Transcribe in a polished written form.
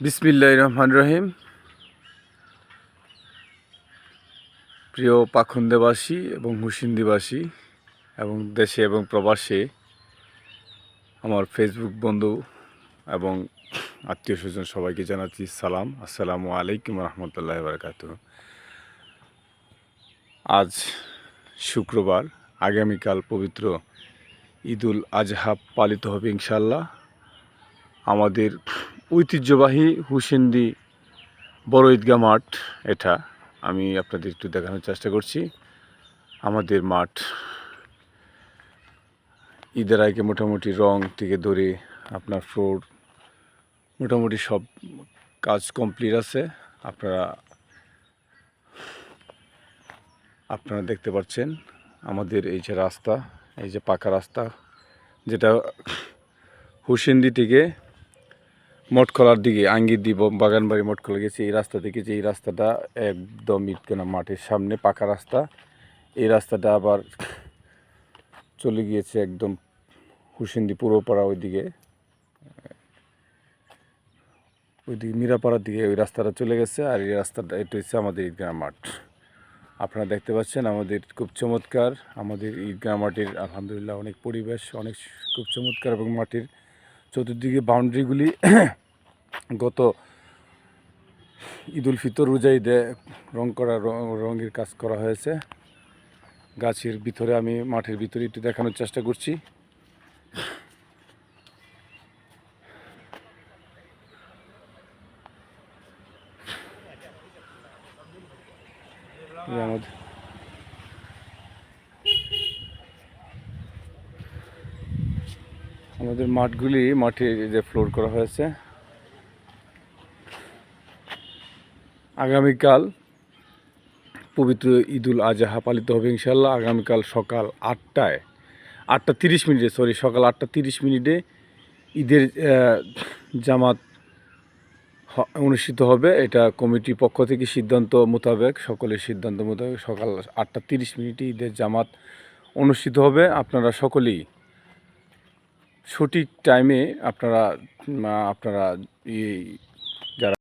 বিসমিল্লাহির রহমানির রহিম। প্রিয় পাখন্দেবাসী এবং হুসিন্দিবাসী এবং দেশে এবং প্রবাসে আমার ফেসবুক বন্ধু এবং আত্মীয় স্বজন সবাইকে জানাচ্ছি সালাম। আসসালামু আলাইকুম রহমতুল্লাহ বারকাতুহু। আজ শুক্রবার, আগামীকাল পবিত্র ঈদুল আজহা পালিত হবে ইনশাল্লাহ। আমাদের ঐতিহ্যবাহী হুসিন্দি বড় ঈদগাহ মাঠ এটা আমি আপনাদের একটু দেখানোর চেষ্টা করছি। আমাদের মাঠ ঈদের আগে মোটামুটি রং থেকে ধরে আপনার ফ্লোর মোটামুটি সব কাজ কমপ্লিট আছে। আপনারা দেখতে পাচ্ছেন আমাদের এই যে রাস্তা, এই যে পাকা রাস্তা যেটা হুসিন্দি থেকে মঠখোলার দিকে আঙ্গির দিব বাগানবাড়ি মঠখোলা গেছে, এই রাস্তা থেকে যে এই রাস্তাটা একদম ঈদগাহ মাঠের সামনে পাকা রাস্তা। এই রাস্তাটা আবার চলে গিয়েছে একদম হুসিন্দি পুরোপাড়া ওইদিকে মিরাপাড়ার দিকে ওই রাস্তাটা চলে গেছে। আর এই রাস্তাটা এটা হচ্ছে আমাদের ঈদগাহ মাঠ। আপনারা দেখতে পাচ্ছেন আমাদের খুব চমৎকার আমাদের ঈদগাহ মাঠের আলহামদুলিল্লাহ অনেক পরিবেশ অনেক খুব চমৎকার এবং মাটির চতুর্দিকে বাউন্ডারিগুলি গত ঈদুল ফিতর রোজা ঈদে রঙের কাজ করা হয়েছে। গাছের ভিতরে আমি মাঠের ভিতরে একটু দেখানোর চেষ্টা করছি। আমাদের মাঠে যে ফ্লোর করা হয়েছে। আগামীকাল পবিত্র ঈদুল আজহা পালিত হবে ইনশাল্লাহ। আগামীকাল সকাল 8:30 সকাল 8:30 ঈদের জামাত অনুষ্ঠিত হবে। এটা কমিটির পক্ষ থেকে সিদ্ধান্ত মোতাবেক সকলের সিদ্ধান্ত মোতাবেক সকাল 8:30 ঈদের জামাত অনুষ্ঠিত হবে। আপনারা সকলেই সঠিক টাইমে আপনারা